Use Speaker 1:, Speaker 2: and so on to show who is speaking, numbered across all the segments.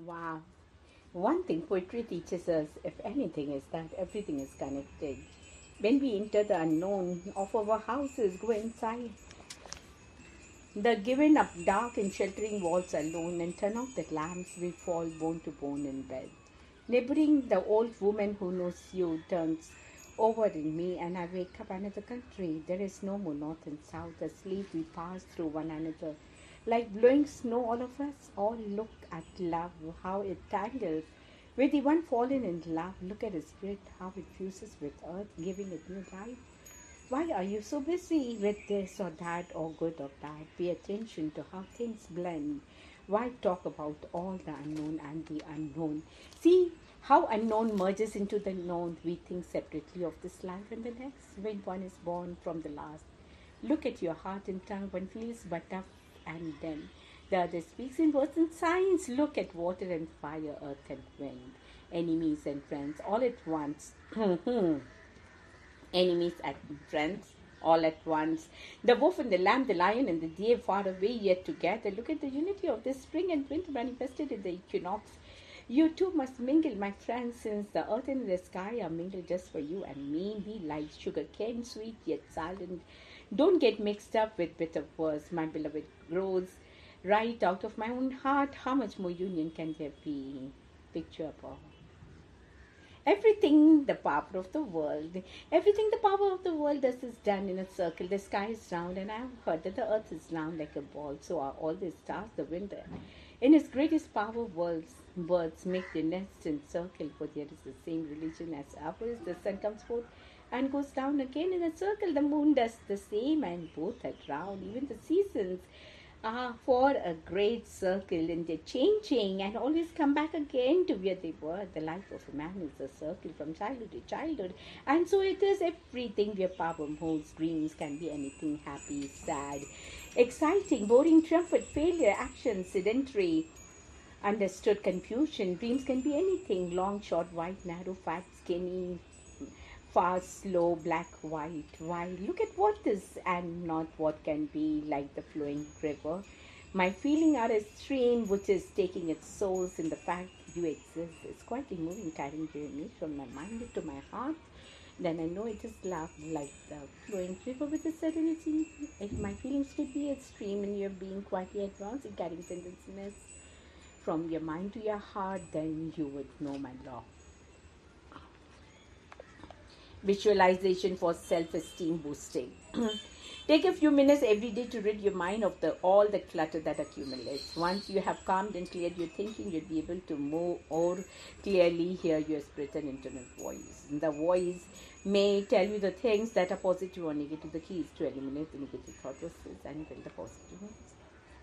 Speaker 1: Wow. One thing poetry teaches us, if anything, is that everything is connected. When we enter the unknown of our houses, go inside the given up dark and sheltering walls alone and turn out the lamps, we fall bone to bone in bed. Neighboring the old woman who knows you turns over in me and I wake up another country. There is no more north and south. Asleep we pass through one another. Like blowing snow, all of us all look at love, how it tangles. With the one fallen in love, look at his spirit, how it fuses with earth, giving it new life. Why are you so busy with this or that or good or bad? Pay attention to how things blend. Why talk about all the unknown and the unknown? See how unknown merges into the known. We think separately of this life and the next when one is born from the last. Look at your heart and tongue. One feels but up and then the other speaks in words and signs. Look at water and fire, earth and wind, enemies and friends all at once. Enemies and friends all at once. The wolf and the lamb, the lion and the deer far away yet together. Look at the unity of this spring and winter manifested in the equinox. You too must mingle, my friends, since the earth and the sky are mingled just for you and me. Be like sugar cane, sweet yet silent. Don't get mixed up with bitter words. My beloved grows right out of my own heart. How much more union can there be? Picture of everything the power of the world, everything the power of the world does is done in a circle. The sky is round, and I have heard that the earth is round like a ball. So are all the stars, the wind. In its greatest power, birds make their nests in circle, for there is the same religion as ours. The sun comes forth and goes down again in a circle. The moon does the same, and both are round. Even the seasons for a great circle, and they're changing and always come back again to where they were. The life of a man is a circle from childhood to childhood, and so it is everything where power moves. Dreams can be anything: happy, sad, exciting, boring, triumphant, failure, action, sedentary, understood, confusion. Dreams can be anything: long, short, wide, narrow, fat, skinny, fast, slow, black, white. Why? Look at what is and not what can be, like the flowing river. My feeling are a stream which is taking its source in the fact you exist. It's quite a moving, carrying journey from my mind to my heart. Then I know it is love, like the flowing river with a serenity. If my feelings could be a stream and you're being quietly advanced in carrying sentences from your mind to your heart, then you would know my law. Visualization for self-esteem boosting. Take a few minutes every day to rid your mind of all the clutter that accumulates. Once you have calmed and cleared your thinking, you'll be able to more or clearly hear your spirit and internal voice. The voice may tell you the things that are positive or negative. The key is to eliminate the negative thought process and build the positive ones.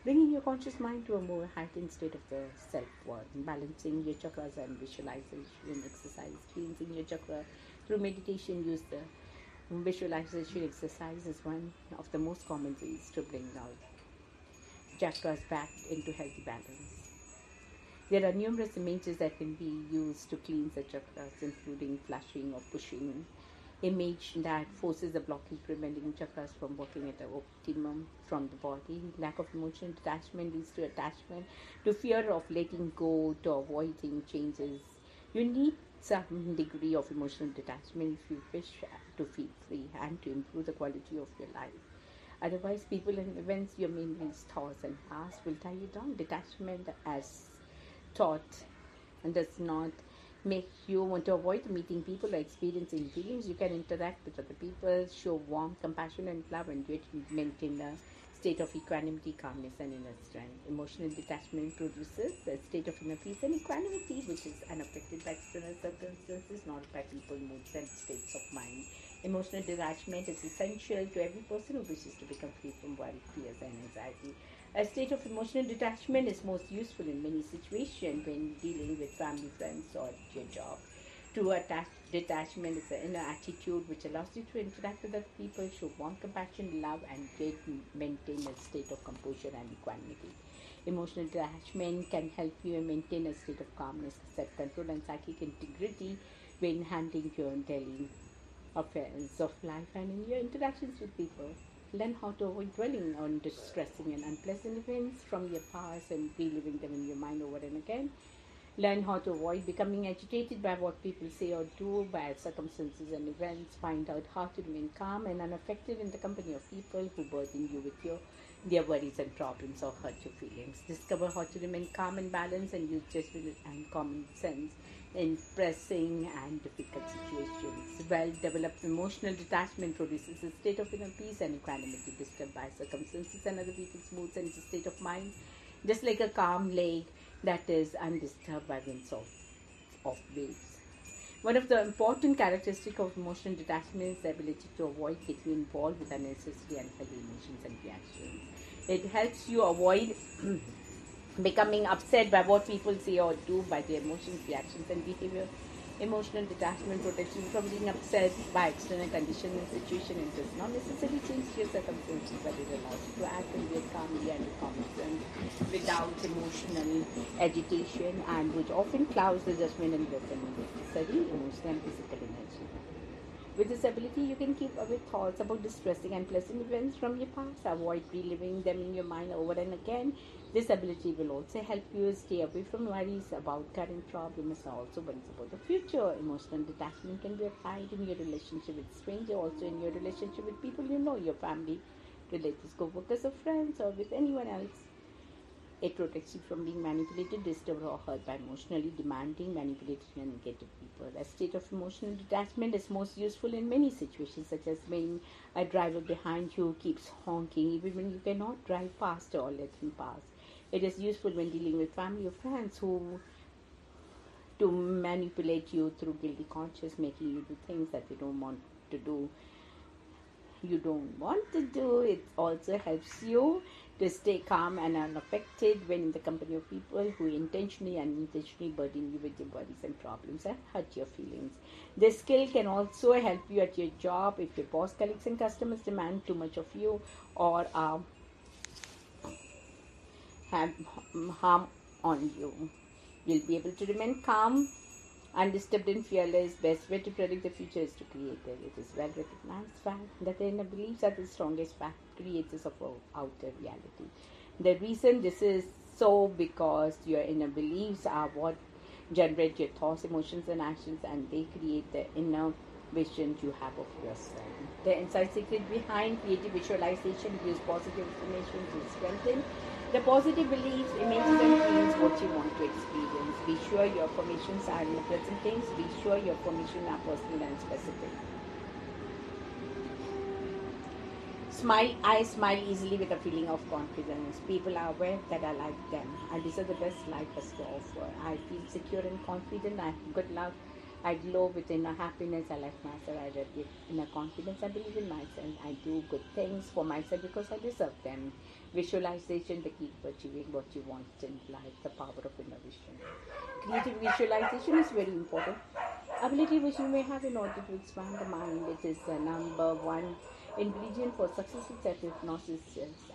Speaker 1: Bringing your conscious mind to a more heightened state of the self-worth, balancing your chakras and visualization exercise, cleansing your chakra through meditation. Use the visualization exercise is one of the most common ways to bring out chakras back into healthy balance. There are numerous images that can be used to cleanse the chakras, including flushing or pushing, image that forces the blocking, preventing chakras from working at the optimum from the body. Lack of emotional detachment leads to attachment, to fear of letting go, to avoiding changes. You need some degree of emotional detachment if you wish to feel free and to improve the quality of your life. Otherwise, people and events, your memories, thoughts, and past will tie you down. Detachment, as taught, and does not make you want to avoid meeting people or experiencing feelings. You can interact with other people, show warmth, compassion, and love, and yet maintain a state of equanimity, calmness, and inner strength. Emotional detachment produces a state of inner peace and equanimity, which is unaffected by external circumstances, not by people, moods, and states of mind. Emotional detachment is essential to every person who wishes to become free from worry, fears, and anxiety. A state of emotional detachment is most useful in many situations when dealing with family, friends, or your job. True detachment is an inner attitude which allows you to interact with other people, show warmth, compassion, love, and maintain a state of composure and equanimity. Emotional detachment can help you maintain a state of calmness, self-control, and psychic integrity when handling your daily affairs of life and in your interactions with people. Learn how to avoid dwelling on distressing and unpleasant events from your past and reliving them in your mind over and again. Learn how to avoid becoming agitated by what people say or do, by circumstances and events. Find out how to remain calm and unaffected in the company of people who burden you with their worries and problems or hurt your feelings. Discover how to remain calm and balanced and use judgment and common sense in pressing and difficult situations. Well-developed emotional detachment produces a state of inner peace and equanimity. Disturbed by circumstances and other people's moods and a state of mind, just like a calm lake that is undisturbed by winds of waves. One of the important characteristics of emotional detachment is the ability to avoid getting involved with unnecessary unhealthy emotions and reactions. It helps you avoid becoming upset by what people say or do, by their emotions, reactions, and behavior. Emotional detachment protects you from being upset by external conditions and situations. It does not necessarily change your circumstances, but it allows you to act and react calmly and with common sense without emotional agitation, and which often clouds the judgment and wisdom necessary emotional and physical energy. With this ability, you can keep away thoughts about distressing and pleasant events from your past. Avoid reliving them in your mind over and again. This ability will also help you stay away from worries about current problems and also worries about the future. Emotional detachment can be applied in your relationship with strangers, also in your relationship with people you know, your family, relatives, co-workers, or friends, or with anyone else. It protects you from being manipulated, disturbed, or hurt by emotionally demanding, manipulated, and negative people. A state of emotional detachment is most useful in many situations, such as when a driver behind you keeps honking, even when you cannot drive faster or let him pass. It is useful when dealing with family or friends who to manipulate you through guilty conscience, making you do things that to do you don't want to do. It also helps you to stay calm and unaffected when in the company of people who intentionally and unintentionally burden you with your worries and problems and hurt your feelings. This skill can also help you at your job if your boss, colleagues, and customers demand too much of you or have harm on you. You'll be able to remain calm, undisturbed and fearless. Best way to predict the future is to create it. It is well recognized fact that the inner beliefs are the strongest fact creators of our outer reality. The reason this is so because your inner beliefs are what generate your thoughts, emotions, and actions, and they create the inner vision you have of yourself. The inside secret behind creative visualization: use positive information to strengthen the positive beliefs, images, and feelings what you want to experience. Be sure your affirmations are in the present tense. Be sure your affirmations are personal and specific. I smile easily with a feeling of confidence. People are aware that I like them, and these are the best life has to offer. I feel secure and confident. I have good luck. I glow with inner happiness. I like myself. I radiate inner confidence. I believe in myself. I do good things for myself because I deserve them. Visualization, the key to achieving what you want in life, the power of inner vision. Creative visualization is very important ability which you may have in order to expand the mind. It is the number one ingredient for successful self-hypnosis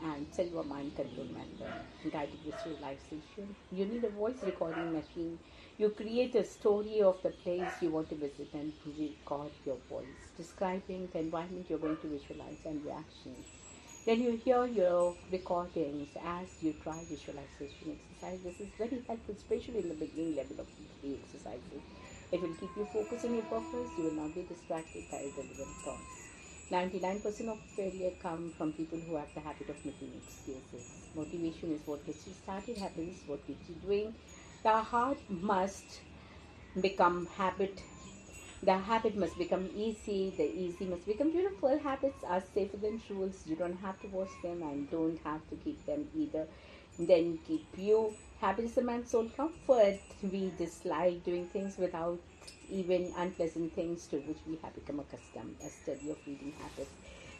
Speaker 1: and silver mind control method. Guided visualization. You need a voice recording machine. You create a story of the place you want to visit and record your voice, describing the environment you're going to visualize and reactions. Then you hear your recordings as you try visualization exercise. This is very helpful, especially in the beginning level of the exercises. It will keep you focused on your purpose. You will not be distracted by irrelevant thoughts. 99% of failure come from people who have the habit of making excuses. Motivation is what gets you started. Happiness is what keeps you doing. The hard must become habit. The habit must become easy. The easy must become beautiful. Habits are safer than rules. You don't have to watch them and don't have to keep them either. Then keep you. Habit is a man's sole comfort. We dislike doing things without even unpleasant things to which we have become accustomed. A study of reading habits.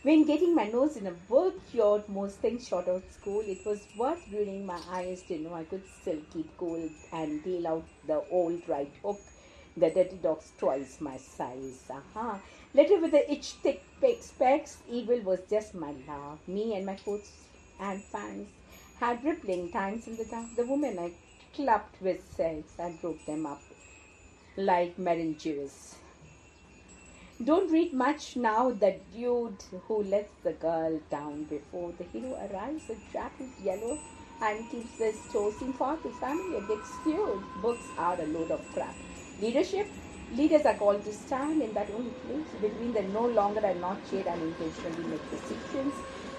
Speaker 1: When getting my nose in a book cured most things short of school, it was worth ruining my eyes to know I could still keep cool and deal out the old right hook. The dirty dog's twice my size. Later with the itch thick specs, evil was just my laugh. Me and my coats and pants had rippling times in the dark. The woman I clubbed with sex, I broke them up like meninges. Don't read much now. The dude who lets the girl down before the hero arrives. The trap is yellow and keeps the chosen for his family and gets fueled. Books are a load of crap. Leadership? Leaders are called to stand in that only place between the no longer and not yet and intentionally make decisions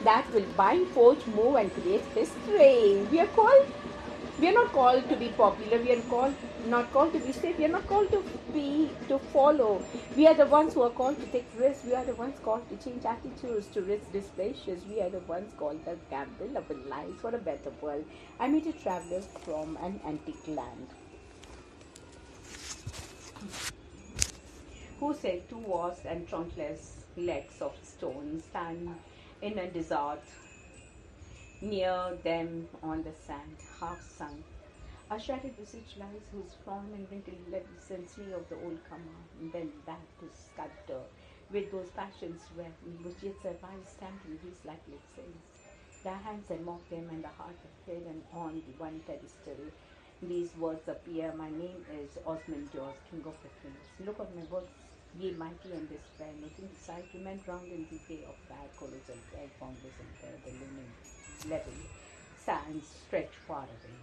Speaker 1: that will bind, forge, move, and create history. We are not called to be popular. We are called not called to be safe. We are not called to follow. We are the ones who are called to take risks. We are the ones called to change attitudes, to risk displeasures. We are the ones called the gamble of our lives for a better world. I met a traveler from an antique land who said two vast and trunkless legs of stone stand in a desert near them on the sand, half sunk. A shattered visage lies whose frown and wrinkled lips reminds me of the old comer, and then that to sculptor, with those passions which yet survive stamped in these lifeless saints. The hands that mock them and the heart that hidden on the one pedestal. These words appear, my name is Osmond Jaws, King of the Kings. Look on my works, ye mighty and despair, nothing beside to men drowned in the day of bad colossal dead, formless and bare, the lumen level, sands stretch far away.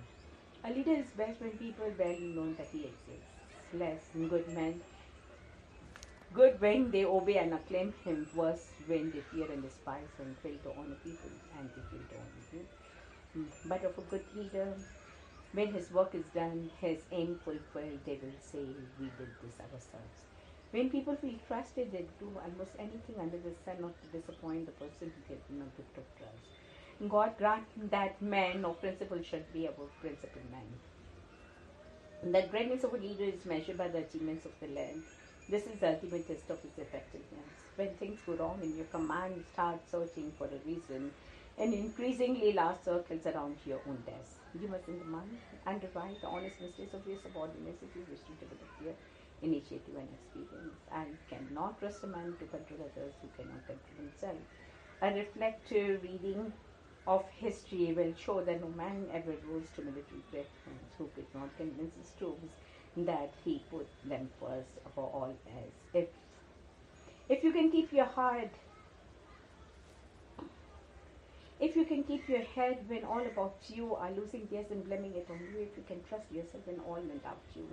Speaker 1: A leader is best when people barely know that he exists. Less good when they obey and acclaim him. Worse when they fear and despise and fail to honor people and they fail to honor you. But of a good leader, when his work is done, his aim fulfilled, they will say, we did this ourselves. When people feel trusted, they do almost anything under the sun not to disappoint the person who gave them a gift of trust. God grant that men of principle should be above principle men. The greatness of a leader is measured by the achievements of the land. This is the ultimate test of its effectiveness. When things go wrong in your command, start searching for a reason and increasingly large circles around your own desk. You must underwrite the honest mistakes of your subordinates if you wish to develop your initiative and experience. And cannot trust a man to control others who cannot control himself. A reflective reading of history will show that no man ever rose to military greatness who could not convince his troops that he put them first above all else. If you can keep your heart, if you can keep your head when all about you are losing theirs and blaming it on you, if you can trust yourself when all men doubt you,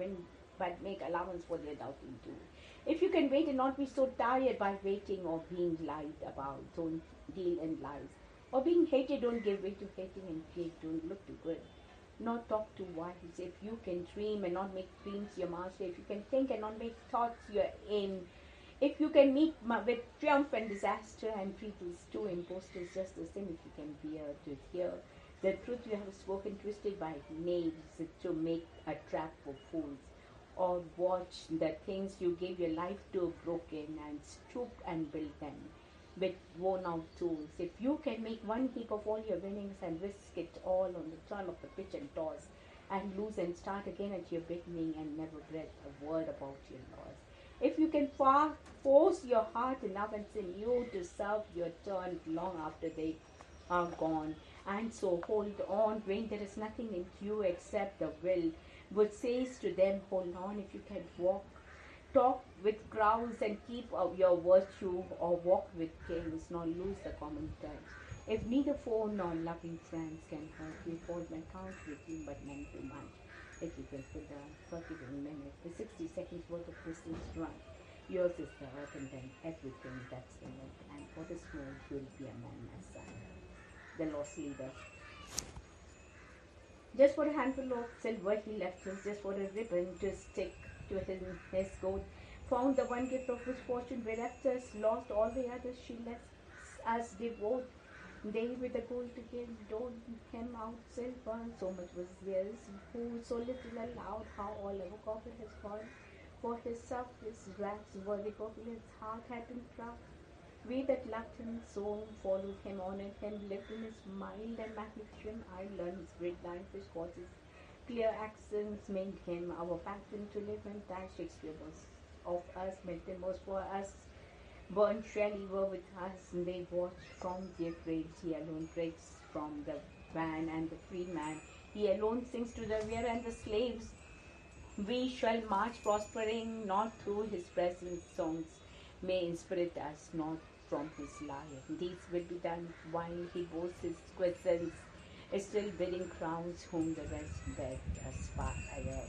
Speaker 1: but make allowance for their doubting too. If you can wait and not be so tired by waiting or being lied about, don't deal in lies. Or being hated, don't give way to hating, and hate, don't look too good. Not talk too wise. If you can dream and not make dreams your master, if you can think and not make thoughts your aim, if you can meet with triumph and disaster and people's two impostors just the same, if you can bear to hear the truth you have spoken twisted by knaves to make a trap for fools, or watch the things you gave your life to broken and stoop and build them with worn out tools. If you can make one heap of all your winnings and risk it all on the turn of the pitch and toss and lose and start again at your beginning and never breath a word about your loss. If you can force your heart enough and sinew to serve your turn long after they are gone, and so hold on when there is nothing in you except the will, which says to them, hold on. If you can talk with crowds and keep your virtue, or walk with kings, nor lose the common touch. If neither foe nor loving friends can hurt you, hold my count with you, but none too much. If you can put the forgiving minute, the 60 seconds worth of distance run, yours is the earth and then everything that's in it. And what is more, you'll be a man, my son. The lost leader. Just for a handful of silver he left us, just for a ribbon to stick to his goat. Found the one gift of his fortune, bereft us, lost all the others, she left us devote. They with the gold to give, doled him out silver, so much was theirs, who so little allowed, how all our copper has gone. For his surface rags worthy populace heart had been proud. We that loved him so followed him, honored him, lived in his mild and magnificent island. His great language was his clear accents made him our pattern to live and die. Shakespeare was of us, Milton was for us, Burnt Shelley were with us, and they watched from their graves. He alone breaks from the van and the freeman. He alone sings to the rear and the slaves. We shall march prospering, not through his present songs may inspirit us, not from his lyre. These will be done while he boasts his quiescence still bidding crowns whom the rest beg aspire.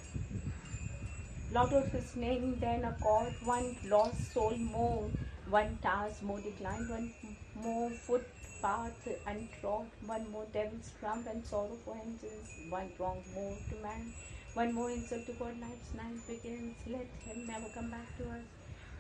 Speaker 1: Lord of his name, then a chord, one lost soul more, one task more declined, one more footpath untrod, one more devil's trump and sorrow for vengeance, one wrong more to man, one more insult to God, life's night begins, let him never come back to us.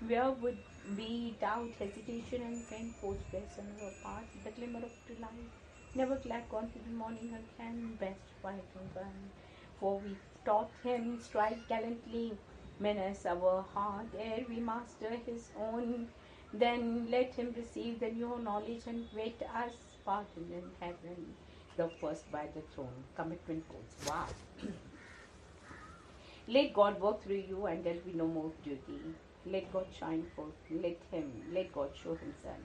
Speaker 1: Where would be doubt, hesitation, and pain, forced place on our path, the glimmer of delight, never glad confident morning again, best fight and run. For we taught him strike gallantly, menace our heart ere we master his own. Then let him receive the new knowledge and wait us pardon in heaven, the first by the throne. Commitment goals. Wow. Let God work through you and there'll be no more duty. Let God shine forth. Let God show himself.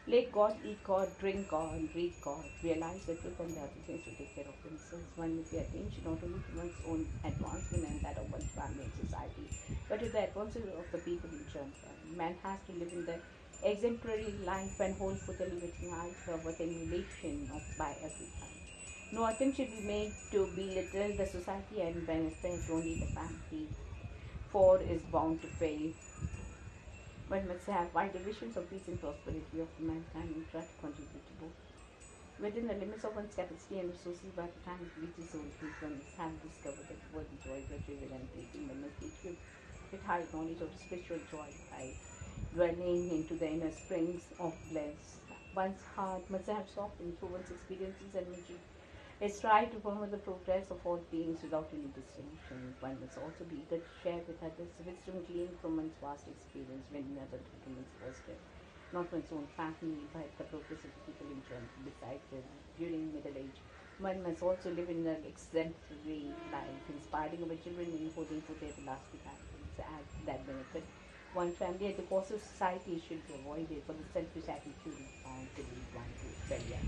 Speaker 1: Let God eat God, drink God, read God, realize the truth and the other things to take care of themselves. One will pay attention not only to one's own advancement and that of one's family and society, but to the advancement of the people in general. Man has to live in the exemplary life and hold for the limiting idea worth emulation of by every time. No attempt should be made to belittle the society and benefit only the family, for is bound to fail. One must have wider visions of peace and prosperity of mankind and try to contribute to both. Within the limits of one's capacity and resources, by the time it reaches old age, one must have discovered that the world joy is trivial and fleeting. One must be equipped with high knowledge of spiritual joy by dwelling into the inner springs of bliss. One's heart must have softened through one's experiences and matured. Let's try to promote the progress of all beings without any distinction. One must also be eager to share with others wisdom gleaned from one's vast experience when another determines first, not one's own family, but the progress of the people in general. Besides, during middle age, one must also live in an exemplary life, inspiring our children and holding for their everlasting happiness as that benefit. One family at the cost of society should be avoided, for the selfish attitude is bound to lead one to failure.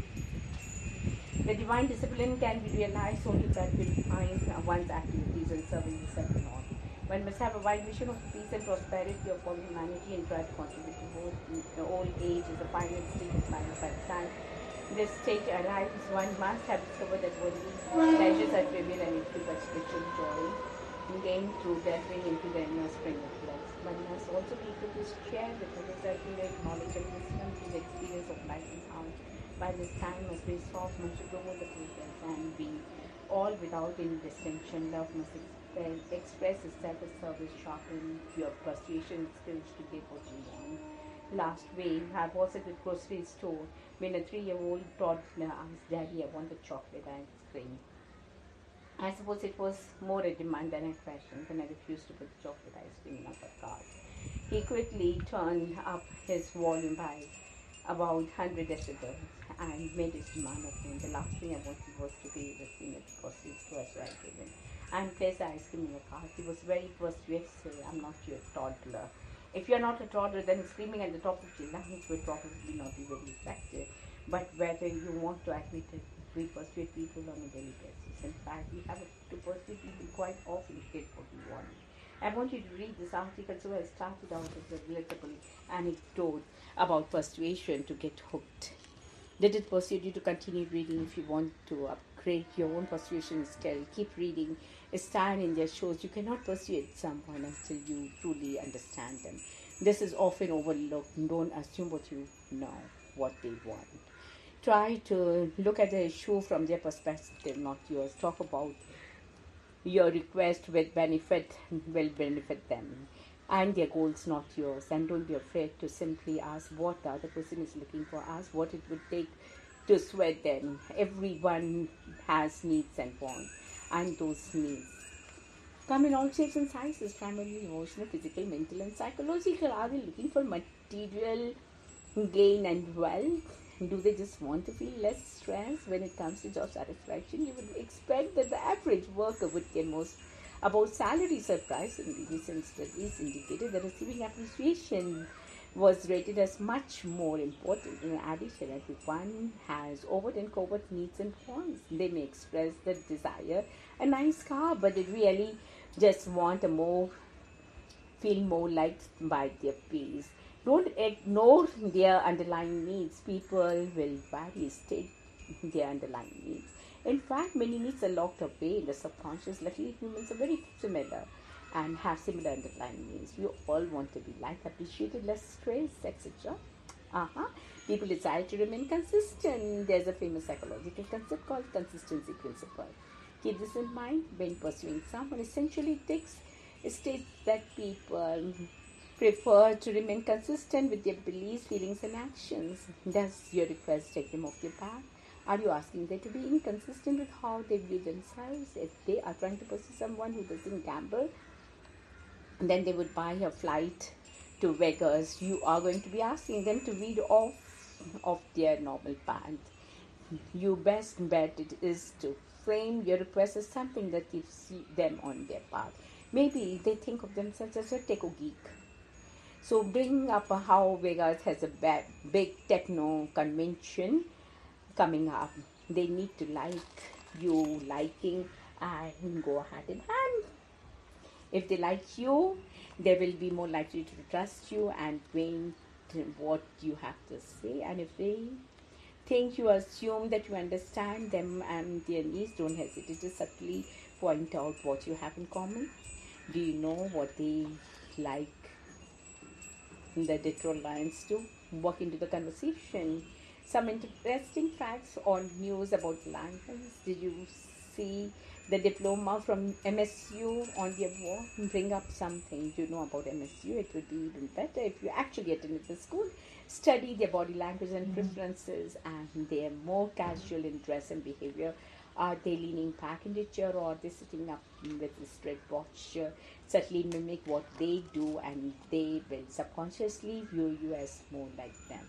Speaker 1: The divine discipline can be realized only by purifying one's activities and serving the second Lord. One must have a wide vision of the peace and prosperity of all humanity and try to contribute to both. The old age is the final state of life. By the time this stage arrives, one must have discovered that worldly pleasures are trivial and empty, but spiritual joy gained through delving into the inner spring of bliss. One must also be able to share with others accurate knowledge and wisdom through the experience of life and how. By this time must be soft, must promote the progress and be all without any distinction. Love must express itself as service, sharpen your persuasion skills to get what you want. Last week, I was at the grocery store when a 3-year-old toddler asked, Daddy, I want a chocolate ice cream. I suppose it was more a demand than a question when I refused to put the chocolate ice cream in our cart. He quickly turned up his volume by about 100 decibels and made his demand of me. The last thing I wanted was to be with him because he was right with him. And placed the ice cream in the cart. He was very persuasive. I'm not your toddler. If you're not a toddler, then screaming at the top of your lungs will probably not be very effective. But whether you want to admit it, we persuade people on a daily basis. In fact, we have to persuade people quite often to get what we want. I want you to read this article, so I started out with a relatable anecdote about persuasion to get hooked. Did it persuade you to continue reading? If you want to upgrade your own persuasion skill, keep reading. Stand in their shoes. You cannot persuade someone until you truly understand them. This is often overlooked. Don't assume what you know, what they want. Try to look at the issue from their perspective, not yours. Talk about your request will benefit them and their goals, not yours. And don't be afraid to simply ask what the other person is looking for. Ask what it would take to sweat them. Everyone has needs and wants, and those needs come in all shapes and sizes, primarily emotional, physical, mental, and psychological. Are they looking for material gain and wealth? Do they just want to feel less stress when it comes to job satisfaction? You would expect that the average worker would care most about salary. Surprisingly, recent studies indicated that receiving appreciation was rated as much more important. In addition, everyone has overt and covert needs and wants. They may express the desire a nice car, but they really just want feel more liked by their peers. Don't ignore their underlying needs. People will vary, state their underlying needs. In fact, many needs are locked away in the subconscious. Luckily, humans are very similar and have similar underlying needs. We all want to be liked, appreciated, less stressed, etc. People desire to remain consistent. There's a famous psychological concept called consistency principle. Keep this in mind when pursuing someone. Essentially, it states that people prefer to remain consistent with their beliefs, feelings, and actions. Does your request take them off your path? Are you asking them to be inconsistent with how they view themselves? If they are trying to pursue someone who doesn't gamble, then they would buy a flight to Vegas. You are going to be asking them to veer off of their normal path. You best bet it is to frame your request as something that keeps them on their path. Maybe they think of themselves as a techo geek. So bring up how Vegas has a big techno convention coming up. They need to like you liking and go hand in hand. If they like you, they will be more likely to trust you and wait what you have to say. And if they think you assume that you understand them and their needs, don't hesitate to subtly point out what you have in common. Do you know what they like? The Detroit Lions to walk into the conversation. Some interesting facts or news about Lions. Did you see the diploma from MSU on their wall? Bring up something you know about MSU. It would be even better if you actually attended the school. Study their body language and preferences, and they are more casual in dress and behavior. Are they leaning back in the chair, or are they sitting up with a straight posture? Certainly mimic what they do, and they will subconsciously view you as more like them.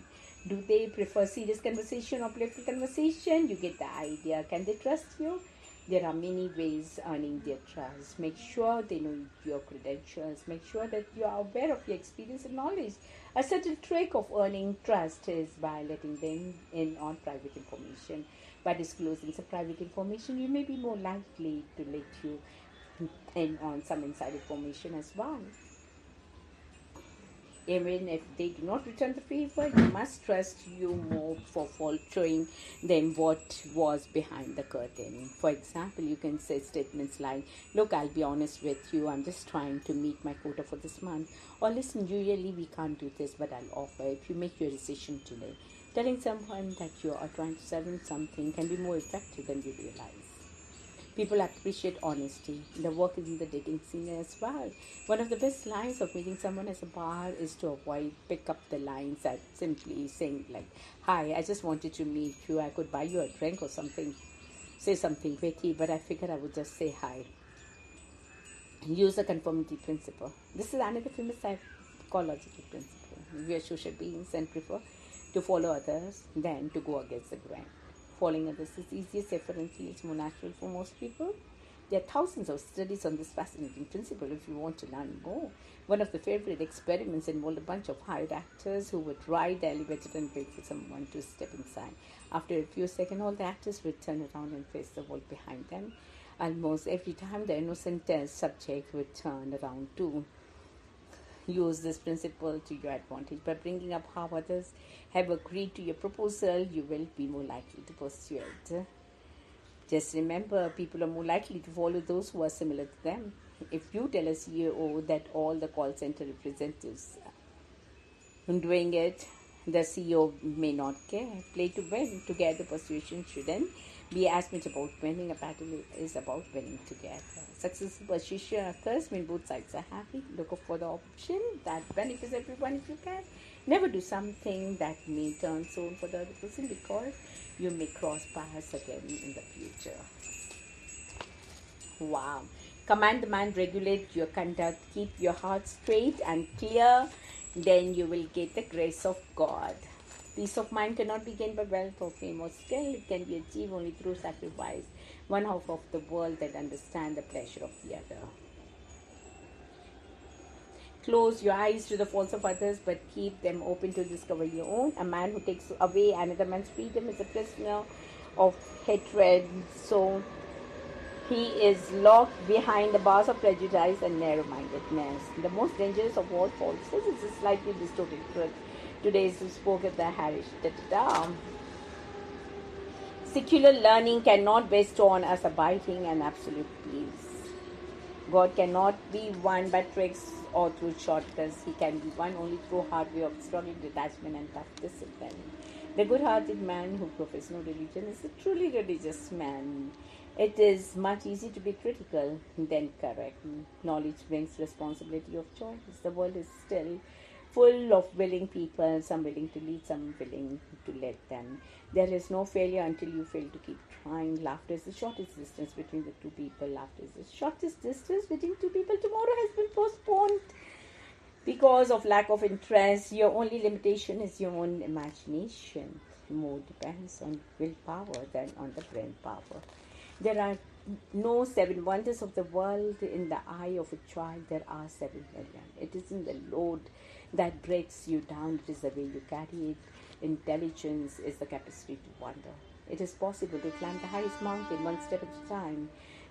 Speaker 1: Do they prefer serious conversation or playful conversation? You get the idea. Can they trust you? There are many ways earning their trust. Make sure they know your credentials. Make sure that you are aware of your experience and knowledge. A subtle trick of earning trust is by letting them in on private information. By disclosing some private information, you may be more likely to let you in on some inside information as well. Even if they do not return the favor, you must trust you more for showing them what was behind the curtain. For example, you can say statements like, "Look, I'll be honest with you, I'm just trying to meet my quota for this month." Or, "Listen, usually we can't do this, but I'll offer if you make your decision today." Telling someone that you are trying to sell them something can be more effective than you realize. People appreciate honesty. The work is in the dating scene as well. One of the best lines of meeting someone at a bar is to pick up the lines that simply saying like, "Hi, I just wanted to meet you. I could buy you a drink or something." Say something witty, but I figured I would just say hi. Use the conformity principle. This is another famous psychological principle. We are social beings and prefer to follow others than to go against the grain. Following others is easier, safer, and feels more natural for most people. There are thousands of studies on this fascinating principle if you want to learn more. One of the favorite experiments involved a bunch of hired actors who would ride the elevator and wait for someone to step inside. After a few seconds, all the actors would turn around and face the wall behind them. Almost every time, the innocent subject would turn around too. Use this principle to your advantage. By bringing up how others have agreed to your proposal, you will be more likely to pursue it. Just remember, people are more likely to follow those who are similar to them. If you tell a CEO that all the call center representatives are doing it, the CEO may not care. Play to win. Together, persuasion shouldn't be as much about winning. A battle is about winning together. Successful persuasion occurs when both sides are happy. Look for the option that benefits everyone if you can. Never do something that may turn sour for the other person, because you may cross paths again in the future. Wow. Command the mind, regulate your conduct, keep your heart straight and clear. Then you will get the grace of God. Peace of mind cannot be gained by wealth or fame or skill. It can be achieved only through sacrifice. One half of the world that understands the pleasure of the other. Close your eyes to the faults of others, but keep them open to discover your own. A man who takes away another man's freedom is a prisoner of hatred. So he is locked behind the bars of prejudice and narrow-mindedness. The most dangerous of all falsehoods is a slightly distorted truth. Today is spoke at the Harish. Secular learning cannot bestow on us abiding and absolute peace. God cannot be won by tricks or through shortcuts. He can be won only through hard way of struggle, detachment, and tough discipline. The good-hearted man who professes no religion is a truly religious man. It is much easier to be critical than correct. Knowledge brings responsibility of choice. The world is still full of willing people, some willing to lead, some willing to let them. There is no failure until you fail to keep trying. Laughter is the shortest distance between the two people. Laughter is the shortest distance between two people. Tomorrow has been postponed because of lack of interest. Your only limitation is your own imagination. More depends on willpower than on the brain power. There are no seven wonders of the world. In the eye of a child, there are 7 million. It isn't the load that breaks you down, it is the way you carry it. Intelligence is the capacity to wonder. It is possible to climb the highest mountain one step at a time.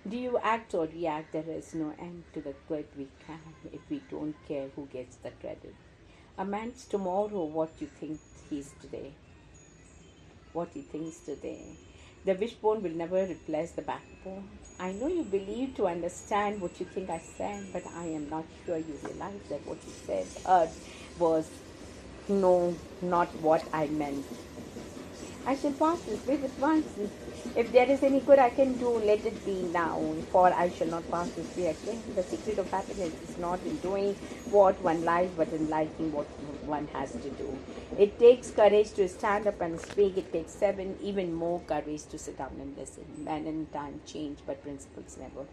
Speaker 1: Do you act or react? There is no end to the good we can if we don't care who gets the credit. A man's tomorrow what you think he's today. What he thinks today. The wishbone will never replace the backbone. I know you believe to understand what you think I said, but I am not sure you realize that what you said was no, not what I meant. I shall pass this way with once. If there is any good I can do, let it be now, for I shall not pass this way again. The secret of happiness is not in doing what one likes, but in liking what one has to do. It takes courage to stand up and speak. It takes even more courage to sit down and listen. Man and time change, but principles never.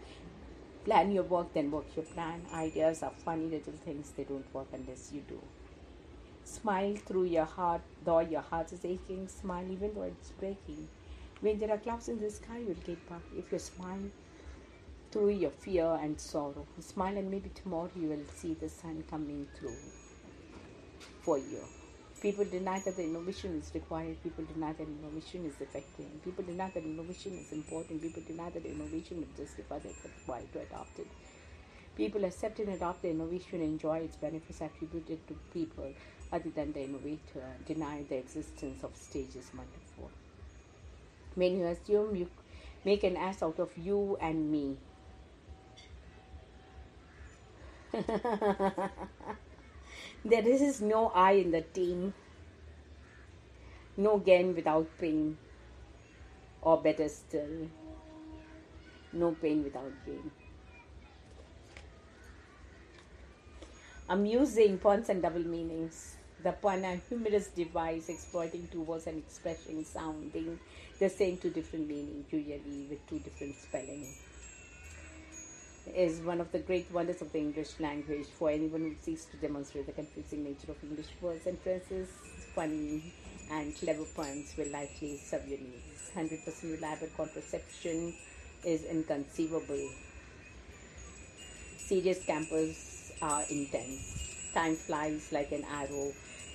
Speaker 1: Plan your work, then work your plan. Ideas are funny little things. They don't work unless you do. Smile through your heart, though your heart is aching. Smile even though it's breaking. When there are clouds in the sky, you'll get by. If you smile through your fear and sorrow, smile and maybe tomorrow you will see the sun coming through for you. People deny that the innovation is required. People deny that innovation is effective. People deny that innovation is important. People deny that innovation will justify that it's why to adopt it. People accept and adopt the innovation, enjoy its benefits attributed to people other than the innovator, deny the existence of stages wonderful. When you assume you make an ass out of you and me. There is no I in the team, no gain without pain, or better still, no pain without gain. Amusing puns and double meanings. The pun, a humorous device exploiting two words and expression sounding the same to different meanings, usually with two different spellings, is one of the great wonders of the English language. For anyone who seeks to demonstrate the confusing nature of English words and phrases, funny and clever puns will likely serve your needs. 100% reliable contraception is inconceivable. Serious campers are intense. Time flies like an arrow.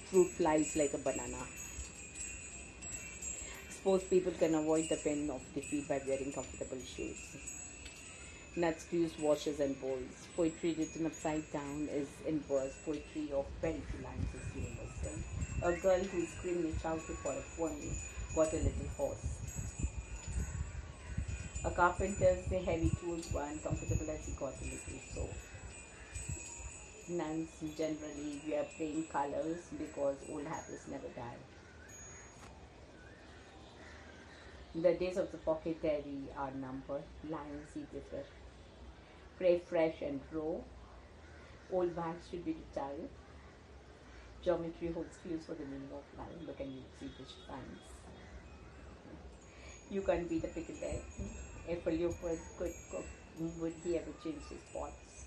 Speaker 1: Fruit flies like a banana. Sports people can avoid the pain of defeat by wearing comfortable shoes. Nuts use washers and bowls. Poetry written upside down is inverse. Poetry of very few lines is universal. A girl who screamed and shouted for a poem got a little hoarse. A carpenter's heavy tools were uncomfortable as he got a little sore. Nuns generally wear plain colors because old habits never die. The days of the pocket diary are numbered. Lions eat differ. Pray fresh and raw. Old bags should be retired. Geometry holds clues for the meaning of life. Look and you see the signs. You can't beat a pickled egg. If a leopard could cook, would he ever change his spots?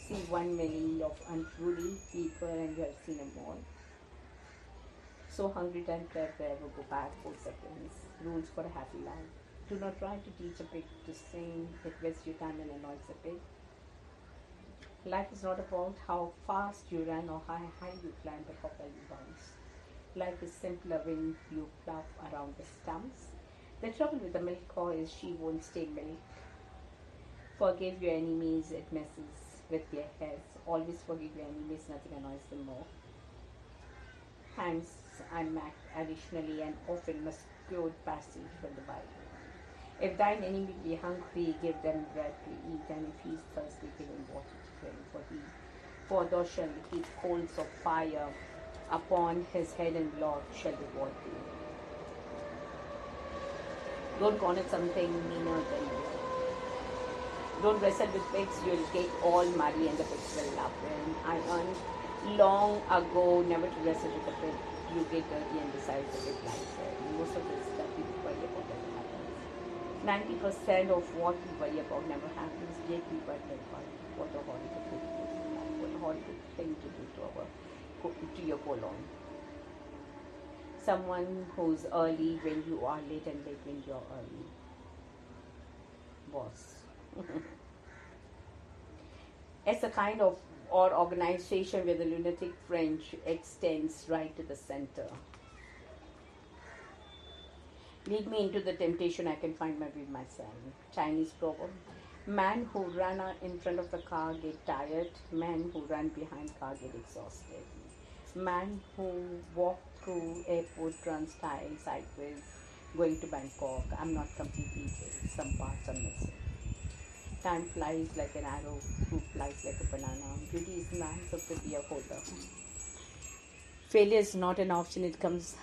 Speaker 1: See 1 million of unruly people and you have seen them all. So hungry and ever go back 4 seconds. Rules for a happy life. Do not try to teach a pig to sing. It wastes your time and annoys the pig. Life is not about how fast you run or how high you climb, but how well you bounce. Life is simpler when you fluff around the stumps. The trouble with the milk cow is she won't stay milk. Forgive your enemies, it messes with their heads. Always forgive your enemies, nothing annoys them more. Times I'm additionally and often must quote passage from the Bible. If thine enemy be hungry, give them bread to eat, and if he is thirsty, give him water to drink. For thou shalt heap coals of fire upon his head, and Lord shall reward thee. Don't call it something meaner than you. Don't wrestle with pigs, you'll get all muddy and the pigs will love him. I learned long ago never to wrestle with a pig. You get dirty and besides the pig likes it. Most of this stuff people worry about never happens. 90% of what we worry about never happens, yet we worry about what a horrible thing to do. What a horrible thing to do to your colon. Someone who's early when you are late and late when you're early. Boss. It's a kind of or organization where the lunatic fringe extends right to the center. Lead me into the temptation, I can find my way myself. Chinese proverb. Man who run in front of the car get tired. Man who run behind car get exhausted. Man who walk through airport runs sideways going to Bangkok. I'm not completely ill. Some parts are missing. Time flies like an arrow, fruit flies like a banana. Beauty is the hands of the beer holder. Failure is not an option, it comes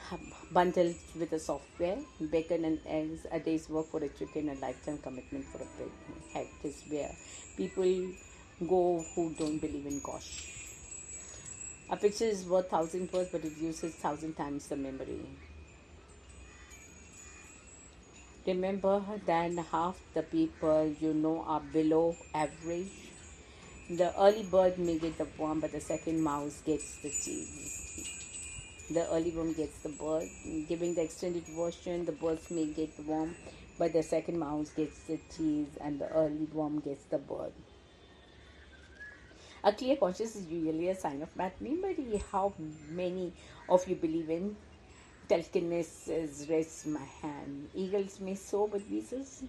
Speaker 1: bundled with a software. Bacon and eggs, a day's work for a chicken, a lifetime commitment for a pig. Heck is where people go who don't believe in gosh. A picture is worth 1,000 words, but it uses 1,000 times the memory. Remember that half the people you know are below average. The early bird may get the worm, but the second mouse gets the cheese. The early worm gets the bird. Giving the extended version, the birds may get the worm, but the second mouse gets the cheese, and the early worm gets the bird. A clear conscience is usually a sign of bad memory. How many of you believe in telekinesis? Raise my hand. Eagles may soar, but weasels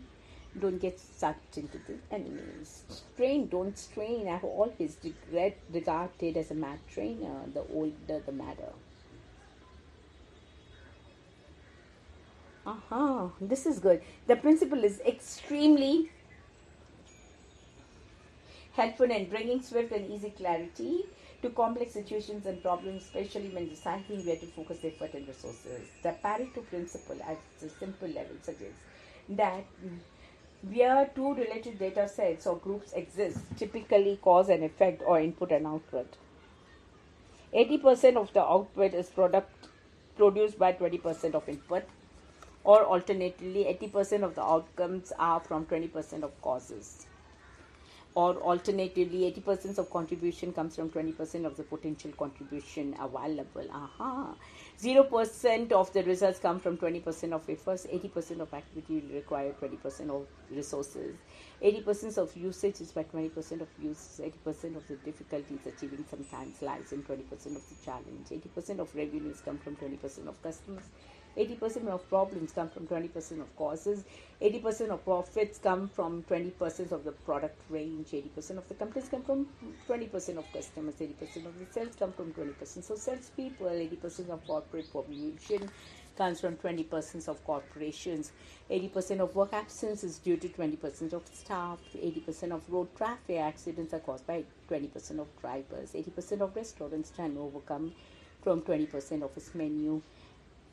Speaker 1: don't get sucked into the enemies. Strain, don't strain. I've always regarded as a mad trainer. The older, the madder. This is good. The principle is extremely helpful in bringing swift and easy clarity to complex situations and problems, especially when deciding where to focus effort and resources. The Pareto principle at a simple level suggests that where two related data sets or groups exist, typically cause and effect or input and output. 80% of the output is produced by 20% of input, or alternatively 80% of the outcomes are from 20% of causes. Or alternatively, 80% of contribution comes from 20% of the potential contribution available. 0% of the results come from 20% of efforts. 80% of activity will require 20% of resources. 80% of usage is by 20% of use. 80% of the difficulties achieving sometimes lies in 20% of the challenge. 80% of revenues come from 20% of customers. 80% of problems come from 20% of causes. 80% of profits come from 20% of the product range. 80% of the companies come from 20% of customers. 80% of the sales come from 20%. So salespeople, 80% of corporate population comes from 20% of corporations. 80% of work absence is due to 20% of staff. 80% of road traffic accidents are caused by 20% of drivers. 80% of restaurants turnover come from 20% of its menu.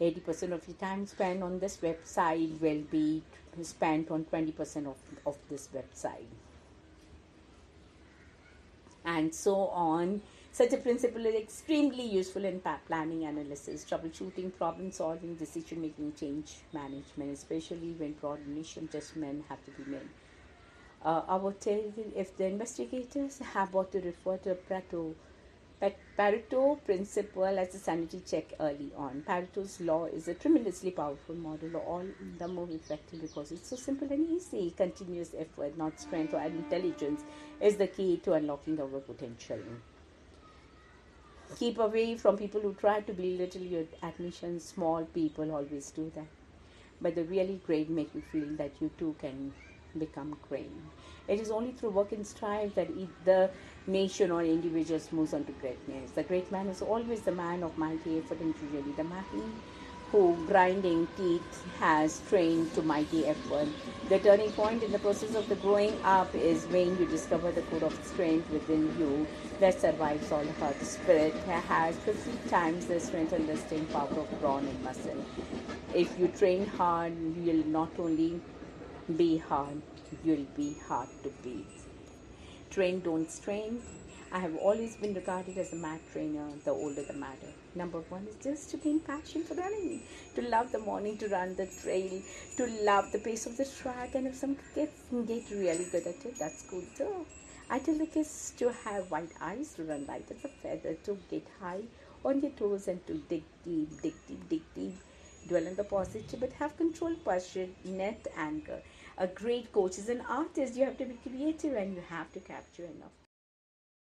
Speaker 1: 80% of your time spent on this website will be spent on 20% of this website. And so on. Such a principle is extremely useful in planning, analysis, troubleshooting, problem solving, decision making, change management, especially when broad initial adjustments have to be made. I would tell you, if the investigators have got to refer to Pareto principle as a sanity check early on. Pareto's law is a tremendously powerful model, all the more effective because it's so simple and easy. Continuous effort, not strength or intelligence, is the key to unlocking our potential. Keep away from people who try to belittle your admissions. Small people always do that. But the really great make you feel that you too can become great. It is only through work and strive that the nation or individuals moves on to greatness. The great man is always the man of mighty effort and usually the man who grinding teeth has trained to mighty effort. The turning point in the process of the growing up is when you discover the core of strength within you that survives all hurt. Spirit has 50 times the strength and the staying power of brawn and muscle. If you train hard, you'll not only be hard, you'll be hard to beat. Train, don't strain. I have always been regarded as a mat trainer, the older the matter. Number one is just to gain passion for running, to love the morning, to run the trail, to love the pace of the track, and if some kids get really good at it, that's cool too. I tell the kids to have white eyes, to run light as a feather, to get high on your toes, and to dig deep, dig deep, dig deep. Dwell on the positive, but have control, posture, net, anger. A great coach is an artist. You have to be creative and you have to capture enough